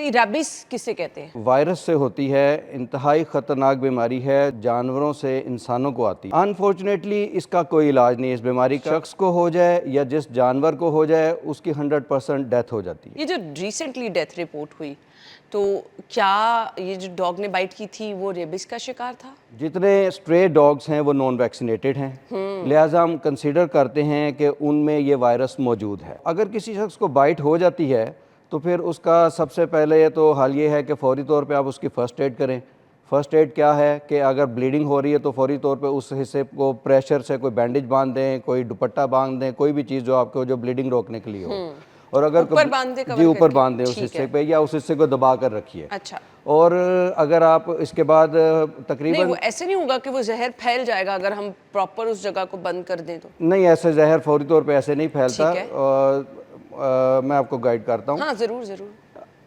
नहीं, रैबिस किसे कहते हैं? वायरस से होती है, इंतहाई ख़तरनाक बीमारी है, जानवरों से इंसानों को आती है। अनफॉर्चुनेटली इसका कोई इलाज नहीं है। इस बीमारी का शख्स को हो जाए या जिस जानवर को हो जाए उसकी 100% डेथ हो जाती है। ये जो रिसेंटली डेथ रिपोर्ट हुई, तो क्या ये जो डॉग ने बाइट की थी वो रेबिस का शिकार था? जितने स्ट्रे डॉग्स हैं वो नॉन वैक्सीनेटेड हैं, लिहाजा हम कंसीडर करते हैं कि उनमें ये वायरस मौजूद है। अगर किसी शख्स को बाइट हो जाती है तो फिर उसका सबसे पहले तो हाल ये है कि फ़ौरी तौर पे आप उसकी फ़र्स्ट एड करें। फ़र्स्ट एड क्या है कि अगर ब्लीडिंग हो रही है तो फ़ौरी तौर पे उस हिस्से को प्रेशर से कोई बैंडेज बांध दें, कोई दुपट्टा बांध दें, कोई भी चीज़ जो आपको जो ब्लीडिंग रोकने के लिए हो। और अगर ऊपर बांध दे, जी कवर ऊपर करके? बांध दें उस ठीक हिस्से है। पे या उस हिस्से को दबा कर रखिए। अच्छा, और अगर आप इसके बाद नहीं तकरीबन वो ऐसे नहीं होगा कि वो जहर फैल जाएगा अगर हम प्रॉपर उस जगह को बंद कर दें तो? नहीं, ऐसे जहर फौरी तौर पे ऐसे नहीं फैलता। ठीक है। मैं आपको गाइड करता हूँ। हाँ, ज़रूर ज़रूर।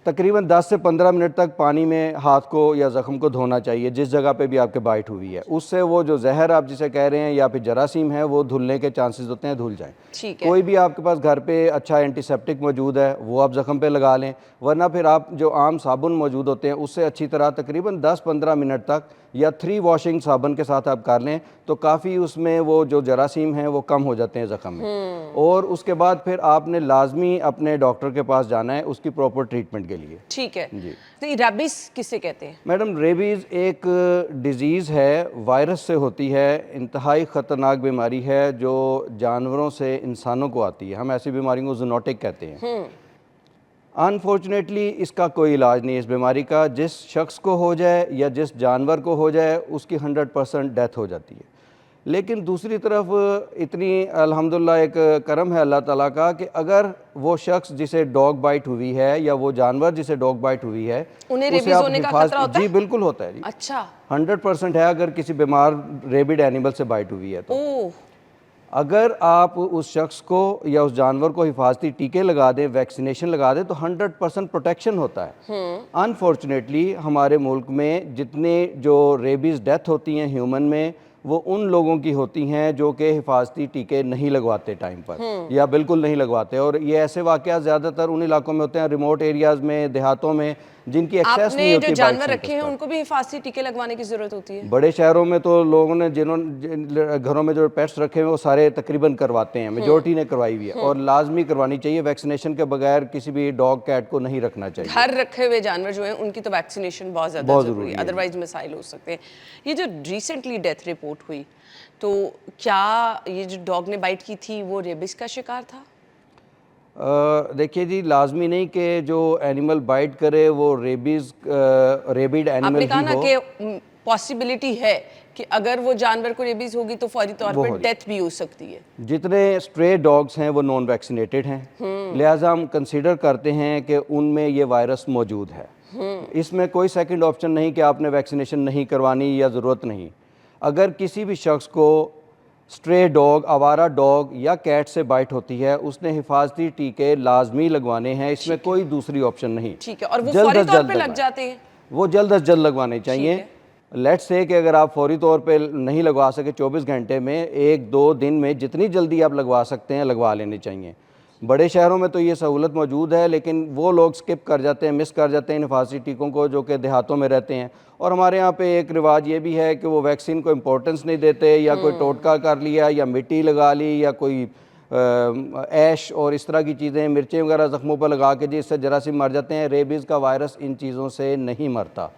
तकरीबन 10 से 15 मिनट तक पानी में हाथ को या ज़ख्म को धोना चाहिए जिस जगह पे भी आपके बाइट हुई है। उससे वो जो जहर आप जिसे कह रहे हैं या फिर जरासीम है वो धुलने के चांसेस होते हैं, धुल जाएं। ठीक है। कोई भी आपके पास घर पे अच्छा एंटीसेप्टिक मौजूद है वो आप ज़ख्म पे लगा लें, वरना फिर आप जो आम साबुन मौजूद होते हैं उससे अच्छी तरह तकरीबन 10-15 मिनट तक या 3 वॉशिंग साबुन के साथ आप कर लें तो काफ़ी उसमें वो जो जरासीम हैं वो कम हो जाते हैं ज़ख्म में। और उसके बाद फिर आपने लाजमी अपने डॉक्टर के पास जाना है उसकी प्रॉपर ट्रीटमेंट के लिए। ठीक है। जी नहीं, रैबिस किसे कहते हैं? मैडम, रेबीज़ एक डिज़ीज़ है, वायरस से होती है, इंतहाई ख़तरनाक बीमारी है जो जानवरों से इंसानों को आती है। हम ऐसी बीमारियों को जूनोटिक कहते हैं। अनफॉर्चुनेटली इसका कोई इलाज नहीं है। इस बीमारी का जिस शख्स को हो जाए या जिस जानवर को हो जाए उसकी 100% डेथ हो जाती है। लेकिन दूसरी तरफ इतनी अल्हम्दुलिल्लाह एक करम है अल्लाह ताला का कि अगर वो शख्स जिसे डॉग बाइट हुई है या वो जानवर जिसे डॉग बाइट हुई है उन्हें उसे रेबीज आप होने का खतरा होता जी है? बिल्कुल होता है जी। अच्छा। 100% है अगर किसी बीमार रेबिड एनिमल से बाइट हुई है तो। ओह, अगर आप उस शख्स को या उस जानवर को हिफाजती टीके लगा दें, वैक्सीनेशन लगा दें तो 100% प्रोटेक्शन होता है। अनफॉर्चुनेटली हमारे मुल्क में जितने जो रेबीज़ डेथ होती हैं ह्यूमन में वो उन लोगों की होती हैं जो कि हिफाजती टीके नहीं लगवाते टाइम पर या बिल्कुल नहीं लगवाते। और ये ऐसे वाक़यात ज़्यादातर उन इलाकों में होते हैं, रिमोट एरियाज़ में, देहातों में, जिनकी एक्सेस आपने नहीं जो होती बाइट जानवर सेंटर्स रखे हैं पर। उनको भी हिफाजती टीके लगवाने की जरूरत होती है? बड़े शहरों में तो लोगों ने जिन घरों में जो पेट्स रखे हुए वो सारे तकरीबन करवाते हैं, मेजोरिटी ने करवाई हुई है और लाजमी करवानी चाहिए। वैक्सीनेशन के बगैर किसी भी डॉग कैट को नहीं रखना चाहिए। घर रखे हुए जानवर जो हैं उनकी तो वैक्सीनेशन बहुत ज़्यादा बहुत ज़रूरी है, ज़रूरी है। अदरवाइज मिसाइल हो सकते हैं। ये जो रिसेंटली डेथ रिपोर्ट हुई, तो क्या ये जो डॉग ने बाइट की थी वो रेबिस का शिकार था? देखिए जी, लाजमी नहीं कि जो एनिमल बाइट करे वो रेबिड एनिमल आपने कहा ही ना हो। कि पॉसिबिलिटी है कि अगर वो जानवर को रेबीज होगी तो फौरी तौर वो पर हो डेथ भी हो सकती है। जितने स्ट्रे डॉग्स हैं वो नॉन वैक्सीनेटेड हैं, लिहाजा हम कंसीडर करते हैं कि उनमें ये वायरस मौजूद है। इसमें कोई सेकंड ऑप्शन नहीं कि आपने वैक्सीनेशन नहीं करवानी या ज़रूरत नहीं। अगर किसी भी शख्स को स्ट्रे डॉग, आवारा डॉग या कैट से बाइट होती है उसने हिफाजती टीके लाजमी लगवाने हैं, इसमें कोई दूसरी ऑप्शन नहीं। ठीक है, और वो जल्द फौरी अज तौर जल्द पे लग लगवाएं, जाते हैं? वो जल्द अज जल्द लगवाने ठीक चाहिए। है। लेट्स से कि अगर आप फौरी तौर पे नहीं लगवा सके 24 घंटे में, 1-2 दिन में जितनी जल्दी आप लगवा सकते हैं लगवा लेने चाहिए। बड़े शहरों में तो ये सहूलत मौजूद है लेकिन वो लोग स्किप कर जाते हैं, मिस कर जाते हैं इन हिफाजती टीकों को जो कि देहातों में रहते हैं। और हमारे यहाँ पे एक रिवाज ये भी है कि वो वैक्सीन को इम्पोर्टेंस नहीं देते या कोई टोटका कर लिया या मिट्टी लगा ली या कोई ऐश और इस तरह की चीज़ें, मिर्चें वगैरह ज़ख्मों पर लगा के जिससे जरासीम मर जाते हैं। रेबीज़ का वायरस इन चीज़ों से नहीं मरता।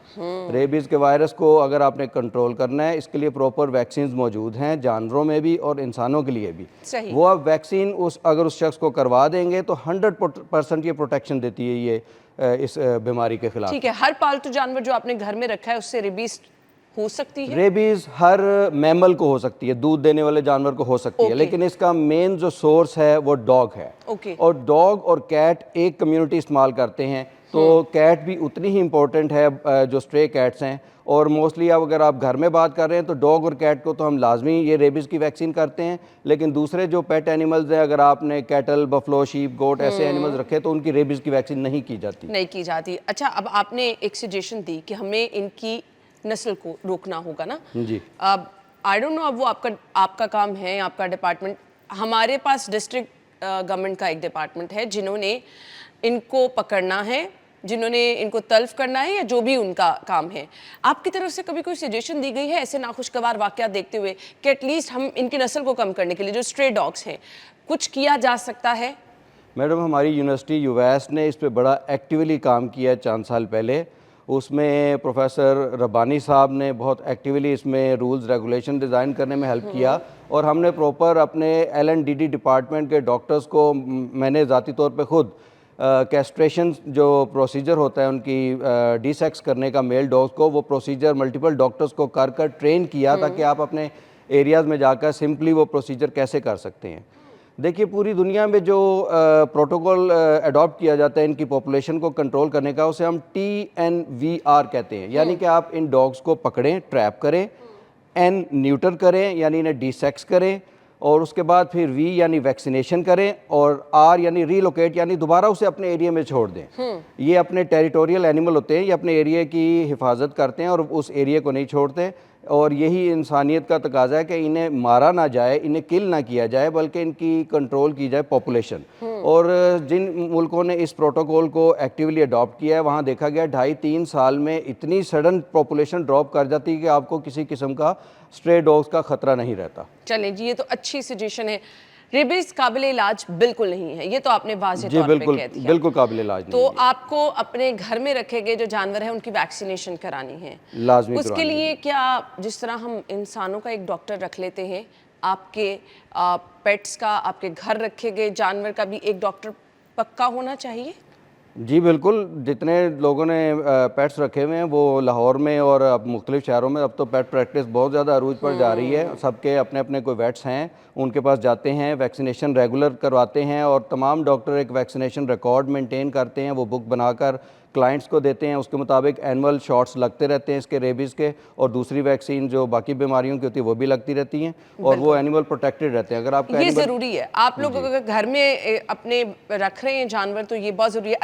रेबीज़ के वायरस को अगर आपने कंट्रोल करना है इसके लिए प्रॉपर वैक्सीन मौजूद हैं, जानवरों में भी और इंसानों के लिए भी। सही। वो आप वैक्सीन अगर उस शख्स को करवा देंगे तो 100% ये प्रोटेक्शन देती है ये इस बीमारी के खिलाफ। ठीक है, हर पालतू जानवर जो आपने घर में रखा है उससे रेबीज हो सकती है? रेबीज हर मैमल को हो सकती है, दूध देने वाले जानवर को हो सकती है, लेकिन इसका मेन जो सोर्स है वो डॉग है। और डॉग और कैट एक कम्युनिटी इस्तेमाल करते हैं तो कैट भी उतनी ही इम्पोर्टेंट है जो स्ट्रे कैट्स हैं। और मोस्टली अब अगर आप घर में बात कर रहे हैं तो डॉग और कैट को तो हम लाजमी ये रेबीज़ की वैक्सीन करते हैं, लेकिन दूसरे जो पेट एनिमल्स हैं, अगर आपने कैटल, बफलो, शीप, गोट ऐसे एनिमल्स रखे तो उनकी रेबीज़ की वैक्सीन नहीं की जाती। नहीं की जाती। अच्छा, अब आपने एक सजेशन दी कि हमें इनकी नस्ल को रोकना होगा ना जी। अब आई डोंट नो, अब वो आपका काम है, आपका डिपार्टमेंट। हमारे पास डिस्ट्रिक्ट गवर्नमेंट का एक डिपार्टमेंट है जिन्होंने इनको पकड़ना है, जिन्होंने इनको तल्फ करना है या जो भी उनका काम है, आपकी तरफ से कभी कोई सजेशन दी गई है ऐसे नाखुशगवार वाकयात देखते हुए कि एटलीस्ट हम इनकी नस्ल को कम करने के लिए जो स्ट्रे डॉग्स हैं कुछ किया जा सकता है? मैडम, हमारी यूनिवर्सिटी यूएस ने इस पे बड़ा एक्टिवली काम किया है 4 साल पहले। उसमें प्रोफेसर रब्बानी साहब ने बहुत एक्टिवली इसमें रूल्स रेगुलेशन डिज़ाइन करने में हेल्प किया, और हमने प्रॉपर अपने LNDD डिपार्टमेंट के डॉक्टर्स को मैंने ज़ाती तौर पे खुद कैस्ट्रेशन जो प्रोसीजर होता है उनकी डिसेक्स करने का मेल डॉग्स को, वो प्रोसीजर मल्टीपल डॉक्टर्स को कर कर ट्रेन किया ताकि आप अपने एरियाज़ में जाकर सिंपली वो प्रोसीजर कैसे कर सकते हैं। देखिए, पूरी दुनिया में जो प्रोटोकॉल अडॉप्ट किया जाता है इनकी पॉपुलेशन को कंट्रोल करने का, उसे हम TNVR कहते हैं। यानी कि आप इन डॉग्स को पकड़ें, ट्रैप करें, N न्यूटर करें यानी इन्हें डिसेक्स करें, और उसके बाद फिर V यानी वैक्सीनेशन करें, और R यानी रीलोकेट यानी दोबारा उसे अपने एरिया में छोड़ दें। ये अपने टेरिटोरियल एनिमल होते हैं, ये अपने एरिया की हिफाजत करते हैं और उस एरिया को नहीं छोड़ते। और यही इंसानियत का तकाजा है कि इन्हें मारा ना जाए, इन्हें किल ना किया जाए, बल्कि इनकी कंट्रोल की जाए पॉपुलेशन। और जिन मुल्कों ने इस प्रोटोकॉल को एक्टिवली अडॉप्ट किया है, वहाँ देखा गया 2.5-3 साल में इतनी सडन पॉपुलेशन ड्रॉप कर जाती है कि आपको किसी किस्म का स्ट्रे डॉग्स का ख़तरा नहीं रहता। चलें जी, ये तो अच्छी सजेशन है। रेबीज काबिल इलाज बिल्कुल नहीं है, ये तो आपने वाज़ेह जी तौर पे बिल्कुल, कह दिया। बिल्कुल काबिल इलाज नहीं तो है। आपको अपने घर में रखे गए जो जानवर हैं उनकी वैक्सीनेशन करानी है, लाजमी उसके करवानी लिए क्या जिस तरह हम इंसानों का एक डॉक्टर रख लेते हैं, आपके पेट्स का, आपके घर रखे गए जानवर का भी एक डॉक्टर पक्का होना चाहिए? जी बिल्कुल, जितने लोगों ने पेट्स रखे हुए हैं वो लाहौर में और अब मुख्तलिफ शहरों में अब तो पेट प्रैक्टिस बहुत ज़्यादा अरूज पर जा रही है। सबके अपने अपने कोई वेट्स हैं, उनके पास जाते हैं, वैक्सीनेशन रेगुलर करवाते हैं, और तमाम डॉक्टर एक वैक्सीनेशन रिकॉर्ड मेंटेन करते हैं, वो बुक बनाकर क्लाइंट्स को देते हैं। उसके मुताबिक एनुअल शॉट्स लगते रहते हैं इसके रेबीज़ के, और दूसरी वैक्सीन जो बाकी बीमारियों की होती है वो भी लगती रहती हैं, और वो एनिमल प्रोटेक्टेड रहते हैं। अगर आपका ये ज़रूरी है, आप लोग अगर घर में अपने रख रहे हैं जानवर तो ये बहुत ज़रूरी है। अच्छा,